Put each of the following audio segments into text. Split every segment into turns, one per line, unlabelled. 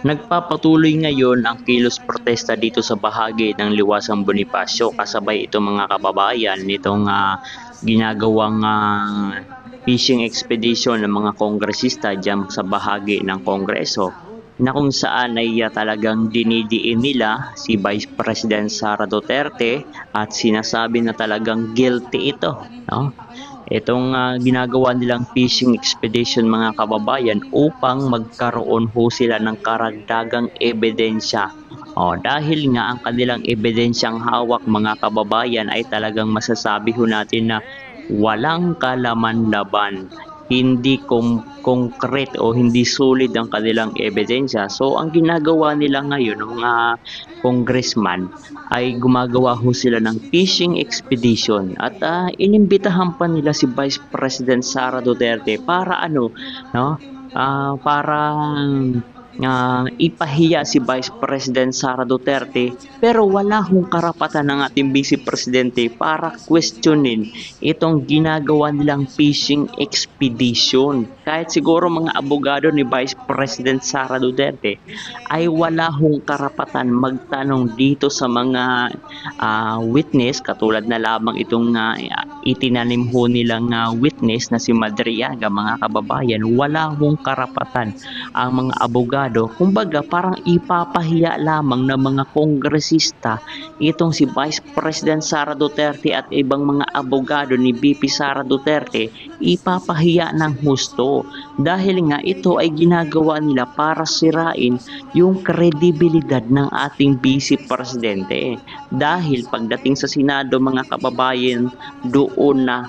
Nagpapatuloy ngayon ang kilos protesta dito sa bahagi ng Liwasang Bonifacio kasabay itong mga kababayan nitong ginagawang fishing expedition ng mga kongresista dyan sa bahagi ng Kongreso na kung saan ay talagang dinidiin nila si Vice President Sara Duterte at sinasabi na talagang guilty ito, no? Itong ginagawa nilang fishing expedition mga kababayan upang magkaroon ho sila ng karagdagang ebidensya. Dahil nga ang kanilang ebidensyang hawak mga kababayan ay talagang masasabi ho natin na walang kalaman-laban, hindi concrete o hindi solid ang kanilang ebidensya. So ang ginagawa nila ngayon ng mga congressman ay gumagawa ho sila ng fishing expedition at inimbitahan pa nila si Vice President Sara Duterte para no? Para ipahiya si Vice President Sara Duterte, pero wala hong karapatan ng ating Vice Presidente para questionin itong ginagawa nilang fishing expedition. Kahit siguro mga abogado ni Vice President Sara Duterte ay wala hong karapatan magtanong dito sa mga witness, katulad na lamang itong itinanim ho nilang witness na si Madriaga mga kababayan. Wala hong karapatan ang mga abogado, kumbaga parang ipapahiya lamang ng mga kongresista itong si Vice President Sara Duterte at ibang mga abogado ni VP Sara Duterte, ipapahiya ng husto dahil nga ito ay ginagawa nila para sirain yung kredibilidad ng ating Vice Presidente. Dahil pagdating sa Senado mga kababayan, doon na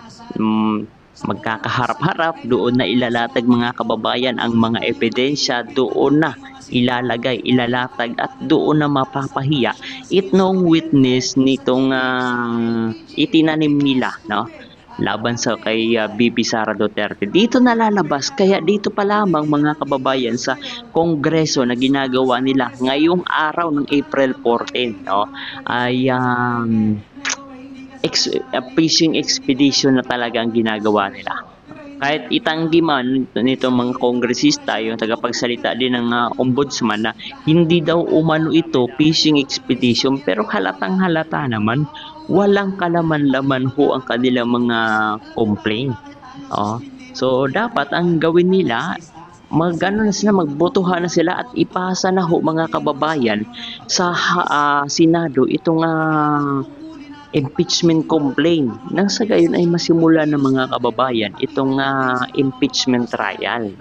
magkakaharap-harap, doon na ilalatag mga kababayan ang mga ebidensya, doon na ilalagay, ilalatag at doon na mapapahiya itong witness nitong itinanim nila, no? Laban sa kay VP Sara Duterte. Dito nalalabas, kaya dito pa lamang mga kababayan sa Kongreso na ginagawa nila ngayong araw ng April 14, no? Ay fishing expedition na talagang ginagawa nila. Kahit itanggi man nitong mga kongresista, yung tagapagsalita din ng ombudsman na hindi daw umano ito fishing expedition, pero halatang halata naman walang kalaman-laman ho ang kanilang mga complaint. So dapat ang gawin nila, magano na sila, magbotohan na sila at ipasa na ho mga kababayan sa Senado itong impeachment complaint nang sa gayon ay masimula ng mga kababayan itong impeachment trial.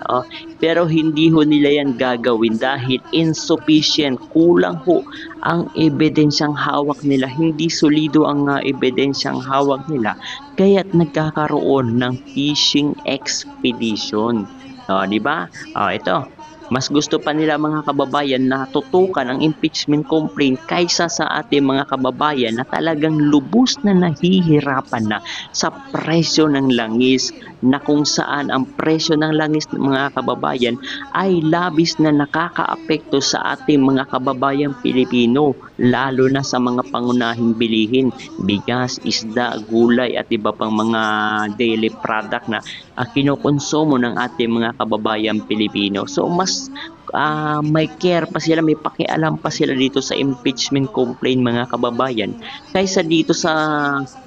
Pero hindi ho nila yan gagawin dahil insufficient, kulang ho ang ebidensyang hawak nila, hindi solido ang ebidensyang hawak nila, kaya't nagkakaroon ng fishing expedition. Di ba? Ito, mas gusto pa nila mga kababayan na tutukan ang impeachment complaint kaysa sa ating mga kababayan na talagang lubos na nahihirapan na sa presyo ng langis, na kung saan ang presyo ng langis ng mga kababayan ay labis na nakakaapekto sa ating mga kababayang Pilipino, lalo na sa mga pangunahing bilihin, bigas, isda, gulay at iba pang mga daily product na kinukonsumo ng ating mga kababayang Pilipino. So mas may care pa sila, may pakialam pa sila dito sa impeachment complaint mga kababayan kaysa dito sa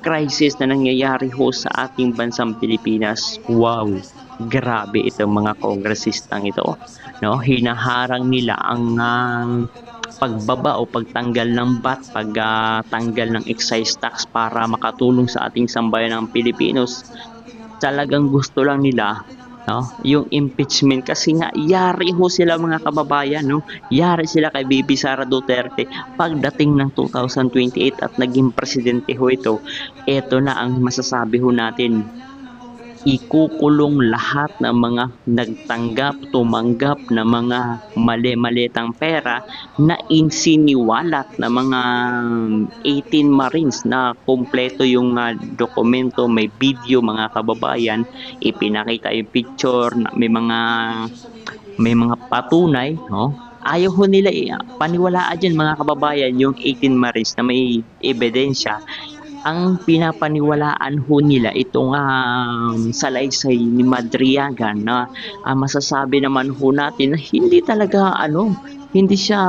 crisis na nangyayari ho sa ating bansang Pilipinas. Wow, grabe itong mga kongresistang ito, no? Hinaharang nila ang pagbaba o pagtanggal ng VAT, pagtanggal ng excise tax para makatulong sa ating sambayan ng Pilipinos. Talagang gusto lang nila, no, yung impeachment, kasi nga yari ho sila mga kababayan, no? Yari sila kay VP Sara Duterte pagdating ng 2028 at naging presidente ho ito. Ito na ang masasabi ho natin, ikukulong lahat ng mga nagtanggap, tumanggap na mga mali-malitang pera na insiniwalat na mga 18 Marines na kompleto yung dokumento, may video mga kababayan, ipinakita yung picture, may mga patunay, no? Ayaw ho nila paniwalaan dyan mga kababayan yung 18 Marines na may ebidensya. ang pinapaniwalaan ho nila itong salaysay ni Madriaga na masasabi naman ho natin na hindi talaga hindi siya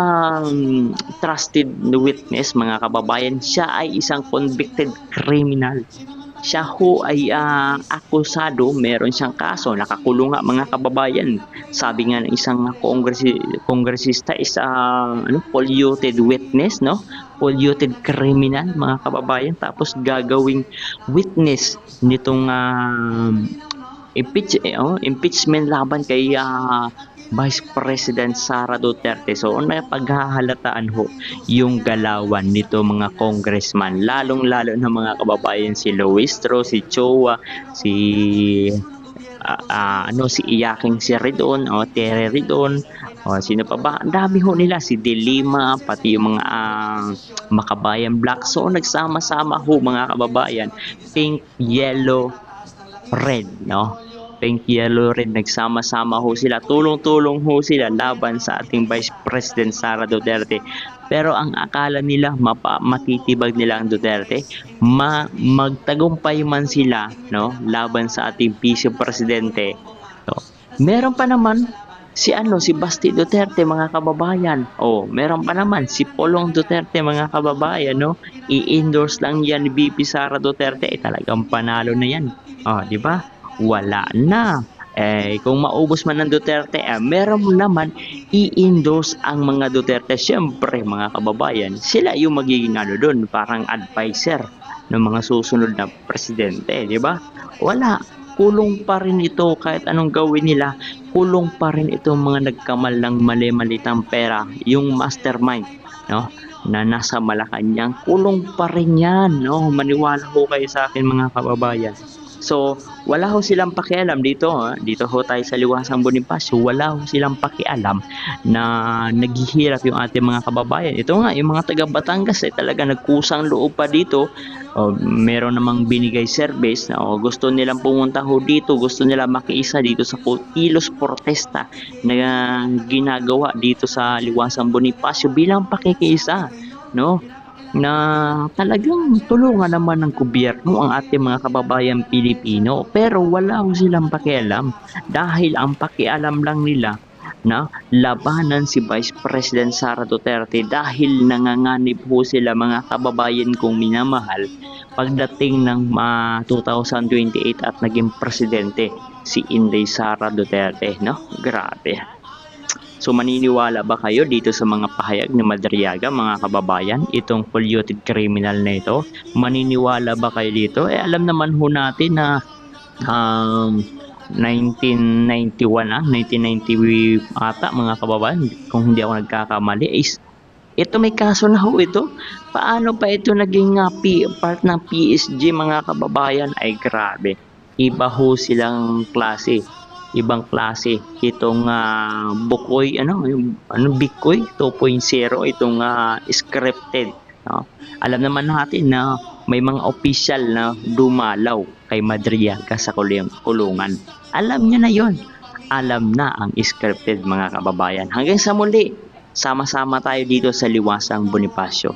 trusted witness mga kababayan. Siya ay isang convicted criminal. Siya ho ay akusado, meron siyang kaso, nakakulong nga mga kababayan. Sabi nga ng isang kongresista is polluted witness, no? Polluted criminal mga kababayan, tapos gagawing witness nitong impeachment laban kay Vice President Sara Duterte. So, paghahalataan ho yung galawan nito mga congressman, lalong-lalo na mga kababayan si Luistro, si Chowa, si si Iyaking si Ridon, Tere Ridon, sino pa ba? Ang dami ho nila, si De Lima, pati yung mga Makabayan Black. So, nagsama-sama ho mga kababayan, pink, yellow, red, no? Pink, yellow, red, nagsama-sama ho sila, tulong-tulong ho sila laban sa ating Vice President Sara Duterte. Pero ang akala nila matitibag nila ang Duterte, magtagumpay man sila, no, laban sa ating Vice Presidente. No? Meron pa naman si Basti Duterte mga kababayan. Meron pa naman si Polong Duterte mga kababayan, no? I-endorse lang yan ni VP Sara Duterte, talagang panalo na yan. Di ba? Wala na. Kung maubos man ng Duterte, meron naman i-endorse ang mga Duterte. Siyempre, mga kababayan, sila yung magiging doon, parang advisor ng mga susunod na presidente, di ba? Wala. Kulong pa rin ito kahit anong gawin nila. Kulong pa rin itong mga nagkamal ng mali-malitang pera, yung mastermind, no? Na nasa Malacanang. Kulong pa rin yan, no? Maniwala ho kayo sa akin mga kababayan. So, wala ho silang pakialam dito. Dito ho tayo sa Liwasang Bonifacio. Wala ho silang pakialam na naghihirap yung ating mga kababayan. Ito nga, yung mga taga Batangas talaga nagkusang loob pa dito. Meron namang binigay service na gusto nilang pumunta ho dito. Gusto nila makiisa dito sa kilos protesta na ginagawa dito sa Liwasang Bonifacio bilang pakikiisa, no? Na talagang tulungan naman ng gobyerno ang ating mga kababayan Pilipino, pero wala ho silang pakialam dahil ang pakialam lang nila na labanan si Vice President Sara Duterte dahil nanganganib ho sila mga kababayan kong minamahal pagdating ng 2028 at naging presidente si Inday Sara Duterte, no? Grabe. So maniniwala ba kayo dito sa mga pahayag ni Madriaga mga kababayan, itong polluted criminal na ito? Maniniwala ba kayo dito? Alam naman ho natin na 1990 ata mga kababayan, kung hindi ako nagkakamali, ito may kaso na ho ito. Paano pa ito naging part ng PSG mga kababayan? Ay grabe, iba ho silang klase. Ibang klase itong Bukoy Bikoy 2.0, itong scripted, no? Alam naman natin na may mga official na dumalaw kay Madriaga sa kulungan. Alam niya na yon. Alam na ang scripted mga kababayan. Hanggang sa muli, sama-sama tayo dito sa Liwasang Bonifacio.